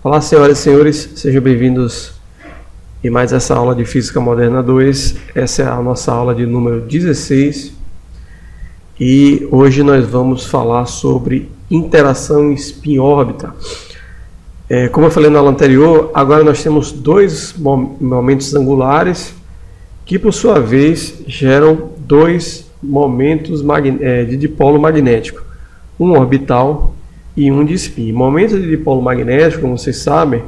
Olá, senhoras e senhores, sejam bem-vindos em mais essa aula de Física Moderna 2. Essa é a nossa aula de número 16 e hoje nós vamos falar sobre interação spin-órbita. Como eu falei na aula anterior, agora nós temos dois momentos angulares que, por sua vez, geram dois momentos de dipolo magnético, um orbital e um de spin. Momento de dipolo magnético, como vocês sabem,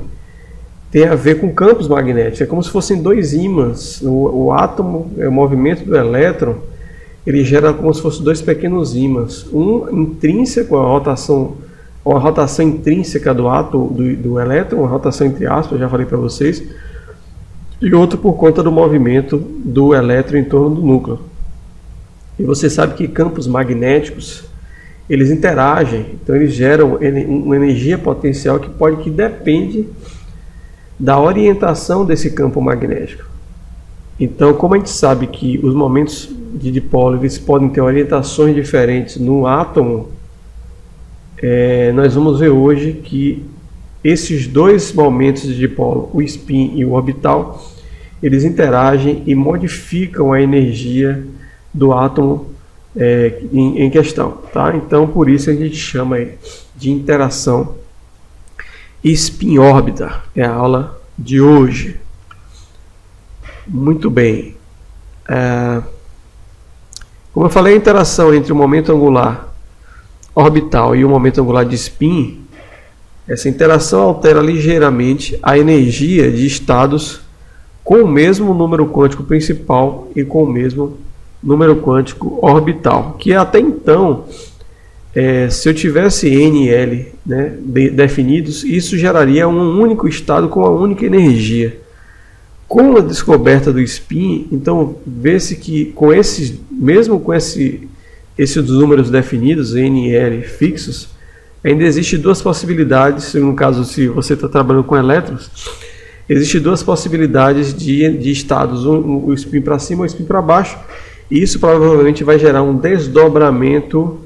tem a ver com campos magnéticos. É como se fossem dois ímãs. O átomo, o movimento do elétron, ele gera como se fossem dois pequenos ímãs. Um intrínseco, uma rotação intrínseca do átomo, do elétron, uma rotação entre aspas, já falei para vocês, e outro por conta do movimento do elétron em torno do núcleo. E você sabe que campos magnéticos, eles interagem, então eles geram uma energia potencial que depende da orientação desse campo magnético. Então, como a gente sabe que os momentos de dipolo eles podem ter orientações diferentes no átomo, nós vamos ver hoje que esses dois momentos de dipolo, o spin e o orbital, eles interagem e modificam a energia do átomo em questão, tá? Então, por isso a gente chama de interação spin-órbita. É a aula de hoje. Muito bem. Como eu falei, a interação entre o momento angular orbital e o momento angular de spin, essa interação altera ligeiramente a energia de estados com o mesmo número quântico principal e com o mesmo número quântico orbital, que até então, se eu tivesse N e L, né, definidos, isso geraria um único estado com uma única energia. Com a descoberta do spin, então vê-se que mesmo com esses números definidos, N e L fixos, ainda existem duas possibilidades. No caso, se você está trabalhando com elétrons, existem duas possibilidades de estados, o spin para cima ou o spin para baixo. Isso provavelmente vai gerar um desdobramento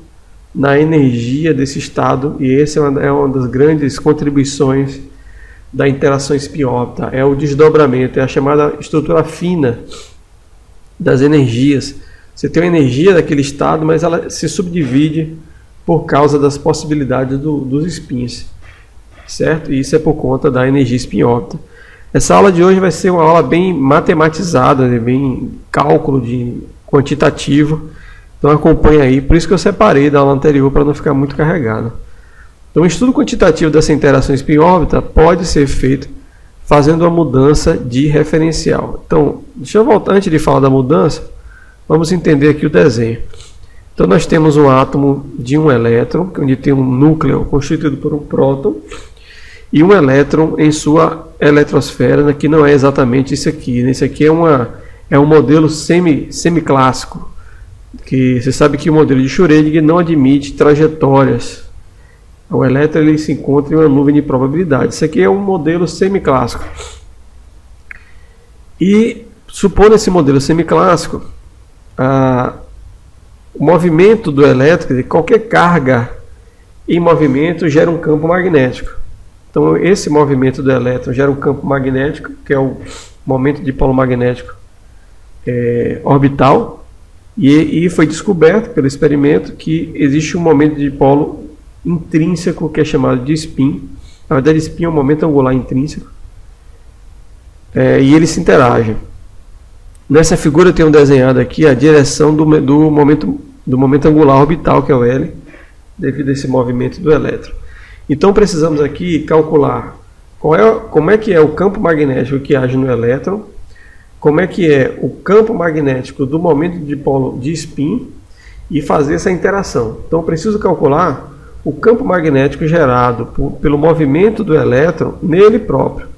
na energia desse estado, e essa é uma das grandes contribuições da interação spin-órbita, é o desdobramento, é a chamada estrutura fina das energias. Você tem a energia daquele estado, mas ela se subdivide por causa das possibilidades dos spins, certo? E isso é por conta da energia spin-órbita. Essa aula de hoje vai ser uma aula bem matematizada, bem cálculo quantitativo, então acompanha aí, por isso que eu separei da aula anterior para não ficar muito carregado. Então o estudo quantitativo dessa interação spin-órbita pode ser feito fazendo uma mudança de referencial. Então, deixa eu voltar, antes de falar da mudança, vamos entender aqui o desenho. Então nós temos um átomo de um elétron, onde tem um núcleo constituído por um próton, e um elétron em sua eletrosfera, que não é exatamente isso aqui. Esse aqui é um modelo semiclássico, que você sabe que o modelo de Schrödinger não admite trajetórias. O elétron ele se encontra em uma nuvem de probabilidade. Isso aqui é um modelo semiclássico. E, supondo esse modelo semiclássico, o movimento do elétron, qualquer carga em movimento gera um campo magnético. Então, esse movimento do elétron gera um campo magnético, que é o momento de dipolo magnético orbital, e foi descoberto pelo experimento que existe um momento de dipolo intrínseco que é chamado de spin. Na verdade, spin é um momento angular intrínseco, e eles se interagem. Nessa figura eu tenho desenhado aqui a direção do momento angular orbital, que é o L, devido a esse movimento do elétron. Então precisamos aqui calcular como é que é o campo magnético que age no elétron, como é que é o campo magnético do momento de dipolo de spin, e fazer essa interação. Então eu preciso calcular o campo magnético gerado pelo movimento do elétron nele próprio.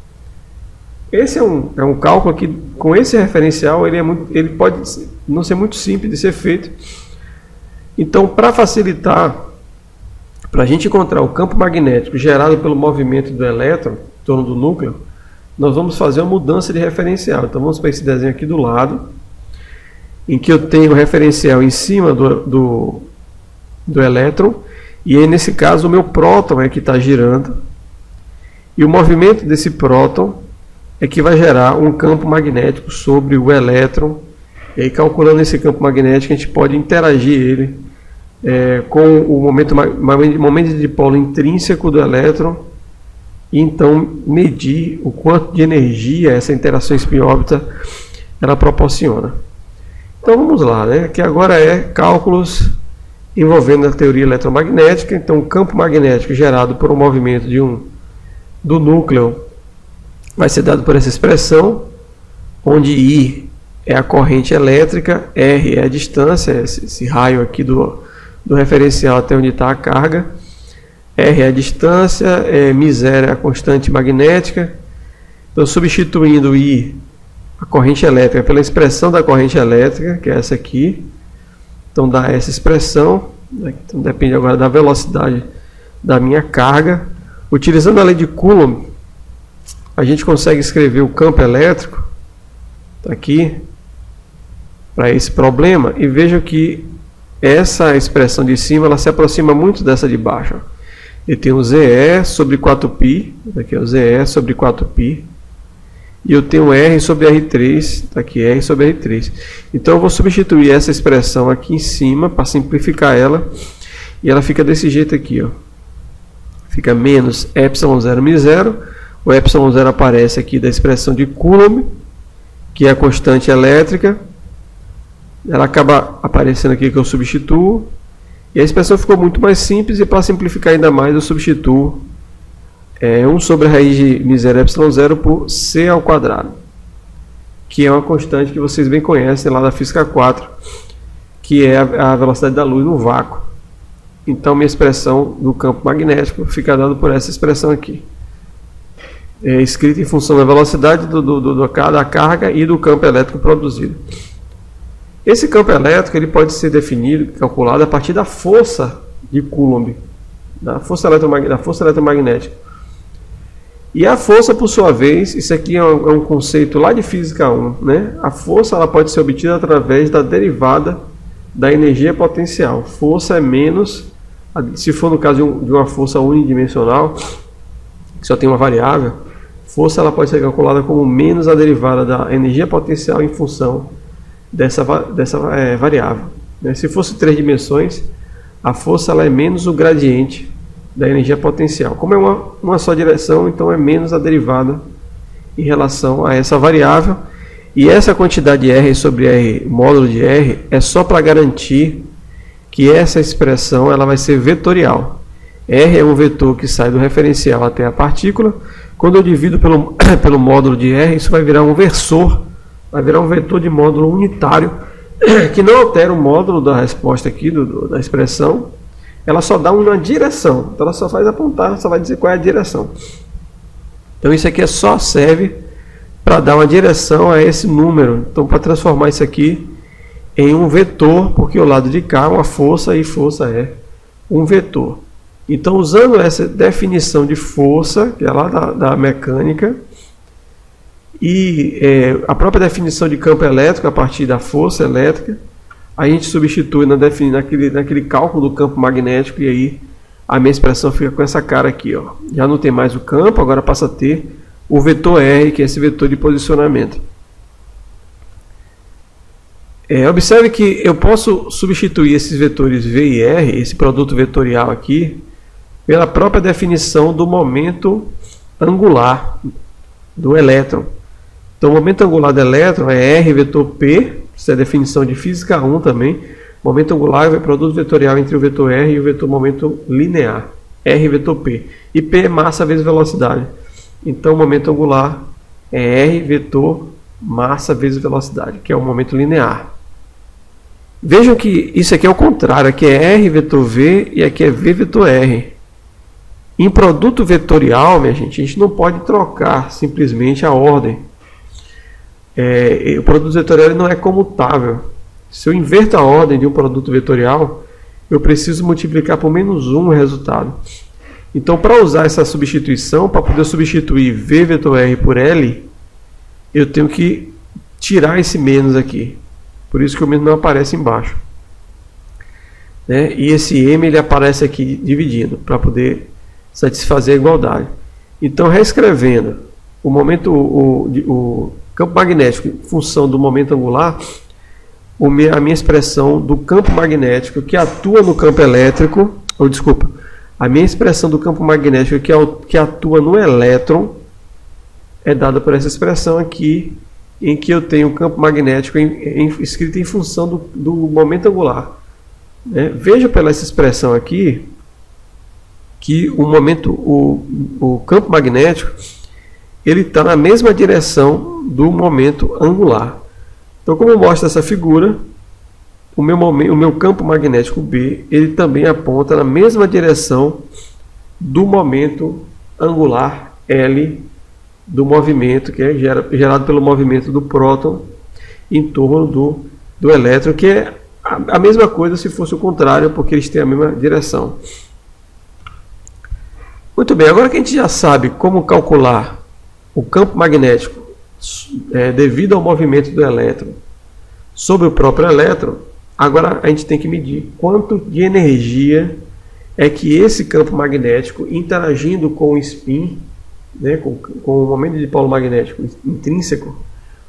Esse é um cálculo que, com esse referencial, ele pode não ser muito simples de ser feito. Então, para facilitar, para a gente encontrar o campo magnético gerado pelo movimento do elétron em torno do núcleo, nós vamos fazer uma mudança de referencial. Então vamos para esse desenho aqui do lado, em que eu tenho o referencial em cima do elétron, e aí nesse caso o meu próton é que está girando, E o movimento desse próton é que vai gerar um campo magnético sobre o elétron. E aí, calculando esse campo magnético, a gente pode interagir ele com o momento de dipolo intrínseco do elétron e então medir o quanto de energia essa interação spin-órbita ela proporciona. Então vamos lá, né? Que agora é cálculos envolvendo a teoria eletromagnética. Então o campo magnético gerado por um movimento do núcleo vai ser dado por essa expressão, onde I é a corrente elétrica, R é a distância, esse raio aqui do referencial até onde está a carga, R é a distância, μ0 é a constante magnética. Então, substituindo I, a corrente elétrica, pela expressão da corrente elétrica, que é essa aqui, então dá essa expressão, né? Então, depende agora da velocidade da minha carga. Utilizando a lei de Coulomb, a gente consegue escrever o campo elétrico, tá aqui, para esse problema, e veja que essa expressão de cima ela se aproxima muito dessa de baixo. E tem o ZE sobre 4π, aqui é o ZE sobre 4π, e eu tenho R sobre R3, tá aqui R sobre R3. Então eu vou substituir essa expressão aqui em cima para simplificar ela, e ela fica desse jeito aqui, ó. Fica menos ε0 μ0. O ε0 aparece aqui da expressão de Coulomb, que é a constante elétrica. Ela acaba aparecendo aqui que eu substituo. E a expressão ficou muito mais simples, e para simplificar ainda mais eu substituo 1 sobre a raiz de μ0 ε0 por c ao quadrado, que é uma constante que vocês bem conhecem lá da física 4, que é a velocidade da luz no vácuo. Então minha expressão do campo magnético fica dada por essa expressão aqui, escrita em função da velocidade da carga e do campo elétrico produzido. Esse campo elétrico ele pode ser definido, calculado a partir da força de Coulomb, da força eletromagnética. E a força, por sua vez, isso aqui é um conceito lá de física 1, né? A força ela pode ser obtida através da derivada da energia potencial. Força é menos, se for no caso de uma força unidimensional, que só tem uma variável, força ela pode ser calculada como menos a derivada da energia potencial em função dessa variável. Se fosse 3 dimensões, a força ela é menos o gradiente da energia potencial. Como é uma só direção, então é menos a derivada em relação a essa variável. E essa quantidade R sobre R, módulo de R, é só para garantir que essa expressão ela vai ser vetorial. R é um vetor que sai do referencial até a partícula. Quando eu divido pelo módulo de R, isso vai virar um versor, vai virar um vetor de módulo unitário, que não altera o módulo da resposta aqui, da expressão. Ela só dá uma direção, então ela só faz apontar, só vai dizer qual é a direção. Então isso aqui só serve para dar uma direção a esse número. Então, para transformar isso aqui em um vetor, porque o lado de cá é uma força e força é um vetor. Então, usando essa definição de força, que é lá da mecânica, e a própria definição de campo elétrico a partir da força elétrica, a gente substitui naquele cálculo do campo magnético, e aí a minha expressão fica com essa cara aqui, ó. Já não tem mais o campo, agora passa a ter o vetor R, que é esse vetor de posicionamento. Observe que eu posso substituir esses vetores V e R, esse produto vetorial aqui, pela própria definição do momento angular do elétron. Então, o momento angular do elétron é R vetor P, isso é a definição de física 1 também. Momento angular é o produto vetorial entre o vetor R e o vetor momento linear, R vetor P. E P é massa vezes velocidade. Então, o momento angular é R vetor massa vezes velocidade, que é o momento linear. Vejam que isso aqui é o contrário, aqui é R vetor V e aqui é V vetor R. Em produto vetorial, minha gente, a gente não pode trocar simplesmente a ordem. O produto vetorial não é comutável. Se eu inverto a ordem de um produto vetorial, eu preciso multiplicar por menos 1 o resultado. Então, para usar essa substituição, para poder substituir V vetor R por L, eu tenho que tirar esse menos aqui. Por isso que o menos não aparece embaixo. E esse M ele aparece aqui dividindo, para poder satisfazer a igualdade. Então, reescrevendo o campo magnético em função do momento angular, a minha expressão do campo magnético que atua no campo elétrico, ou desculpa, a minha expressão do campo magnético que atua no elétron é dada por essa expressão aqui, em que eu tenho o campo magnético escrito em função do momento angular. Veja pela essa expressão aqui que o campo magnético ele está na mesma direção do momento angular. Então, como mostra essa figura, o meu campo magnético B ele também aponta na mesma direção do momento angular L do movimento, que é gerado pelo movimento do próton em torno do elétron, que é a mesma coisa se fosse o contrário, porque eles têm a mesma direção. Muito bem, agora que a gente já sabe como calcular o campo magnético devido ao movimento do elétron sobre o próprio elétron, agora a gente tem que medir quanto de energia é que esse campo magnético interagindo com o spin, com o momento de polo magnético intrínseco,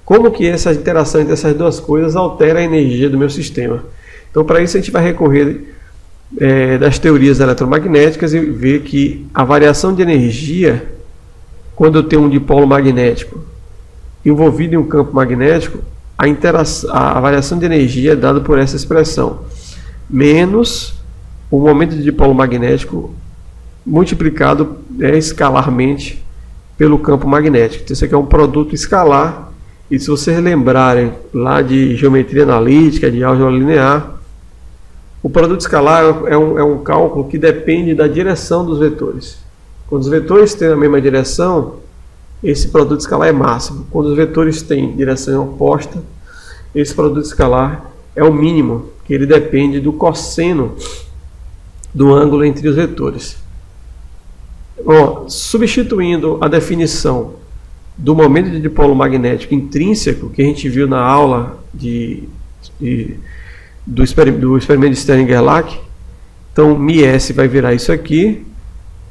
como que essa interação entre essas duas coisas altera a energia do meu sistema. Então, para isso a gente vai recorrer das teorias eletromagnéticas e ver que a variação de energia, quando eu tenho um dipolo magnético envolvido em um campo magnético, a variação de energia é dada por essa expressão, menos o momento de dipolo magnético multiplicado escalarmente pelo campo magnético. Então, isso aqui é um produto escalar, e se vocês lembrarem lá de geometria analítica, de álgebra linear, o produto escalar é um cálculo que depende da direção dos vetores. Quando os vetores têm a mesma direção, esse produto escalar é máximo. Quando os vetores têm direção oposta, esse produto escalar é o mínimo, que ele depende do cosseno do ângulo entre os vetores. Substituindo a definição do momento de dipolo magnético intrínseco que a gente viu na aula do experimento de Stirling-Gerlach, então μS vai virar isso aqui,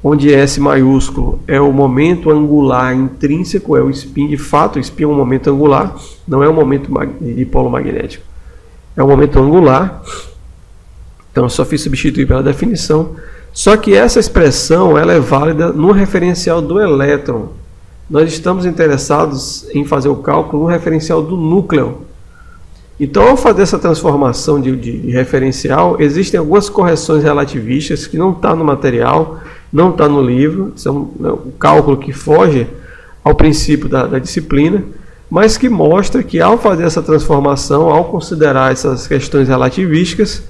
onde S maiúsculo é o momento angular intrínseco, é o spin de fato. O spin é um momento angular, não é um momento de dipolo magnético, é um momento angular. Então eu só fiz substituir pela definição. Só que essa expressão ela é válida no referencial do elétron. Nós estamos interessados em fazer o cálculo no referencial do núcleo. Então, ao fazer essa transformação de referencial, existem algumas correções relativistas que não está no material, não está no livro, são um cálculo que foge ao princípio da disciplina, mas que mostra que ao fazer essa transformação, ao considerar essas questões relativísticas,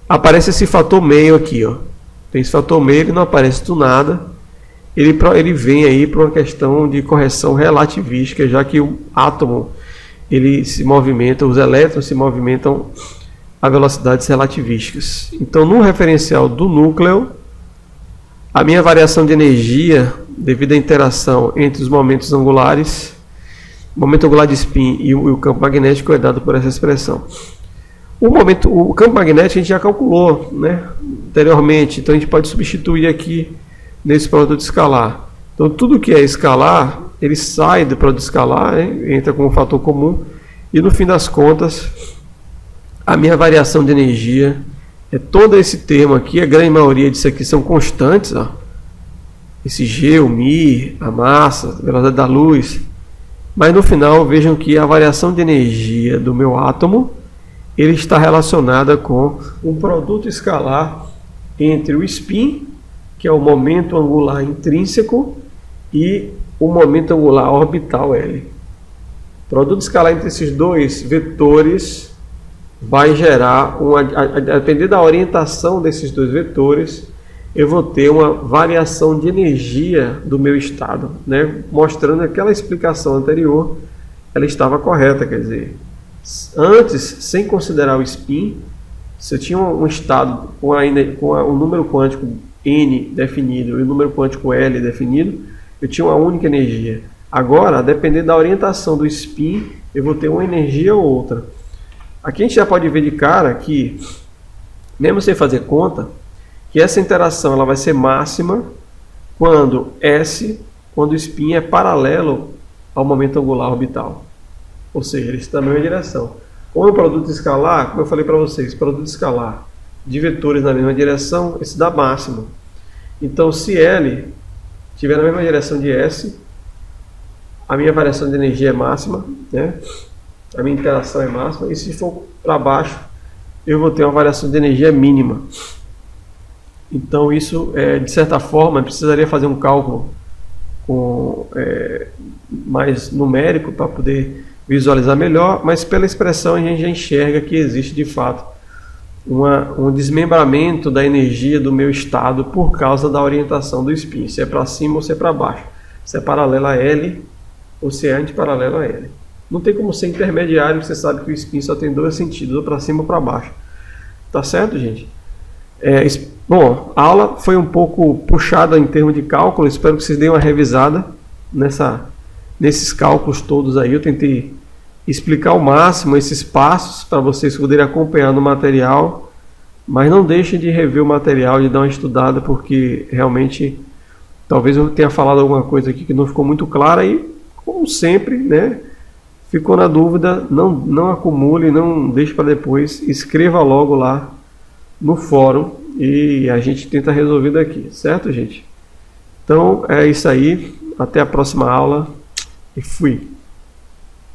aparece esse fator meio aqui, Tem esse fator meio, ele não aparece do nada, ele vem aí para uma questão de correção relativística, já que o átomo ele se movimenta, os elétrons se movimentam a velocidades relativísticas. Então, no referencial do núcleo, a minha variação de energia devido à interação entre os momentos angulares, o momento angular de spin e o campo magnético é dado por essa expressão. O campo magnético a gente já calculou, anteriormente, então a gente pode substituir aqui nesse produto escalar. Então, tudo que é escalar, ele sai do produto escalar, entra como um fator comum, e no fim das contas, a minha variação de energia é todo esse termo aqui, a grande maioria disso aqui são constantes, esse G, o μ, a massa, a velocidade da luz, mas no final vejam que a variação de energia do meu átomo, ele está relacionada com um produto escalar entre o spin, que é o momento angular intrínseco, e o momento angular orbital L. O produto escalar entre esses dois vetores vai gerar, a depender da orientação desses dois vetores, eu vou ter uma variação de energia do meu estado, mostrando que aquela explicação anterior ela estava correta, quer dizer, antes, sem considerar o spin, se eu tinha um estado com o número quântico N definido e o número quântico L definido, eu tinha uma única energia. Agora, a depender da orientação do spin, eu vou ter uma energia ou outra. Aqui a gente já pode ver de cara que, mesmo sem fazer conta, que essa interação ela vai ser máxima quando o spin é paralelo ao momento angular orbital. Ou seja, eles estão na mesma direção. Como é um produto escalar, como eu falei para vocês, produto escalar de vetores na mesma direção, esse dá máximo. Então, se L estiver na mesma direção de S, a minha variação de energia é máxima, né? A minha interação é máxima, e se for para baixo, eu vou ter uma variação de energia mínima. Então isso, de certa forma, precisaria fazer um cálculo mais numérico para poder visualizar melhor, mas pela expressão a gente já enxerga que existe de fato um desmembramento da energia do meu estado por causa da orientação do spin, se é para cima ou se é para baixo, se é paralelo a L ou se é antiparalelo a L. Não tem como ser intermediário, você sabe que o spin só tem dois sentidos, ou para cima ou para baixo. Tá certo, gente? Bom, a aula foi um pouco puxada em termos de cálculo, espero que vocês deem uma revisada nesses cálculos todos aí. Eu tentei explicar ao máximo esses passos para vocês poderem acompanhar no material, mas não deixem de rever o material, de dar uma estudada, porque realmente talvez eu tenha falado alguma coisa aqui que não ficou muito clara e, como sempre, né? Ficou na dúvida, não acumule, não deixe para depois, escreva logo lá no fórum e a gente tenta resolver daqui, certo, gente? Então é isso aí, até a próxima aula e fui!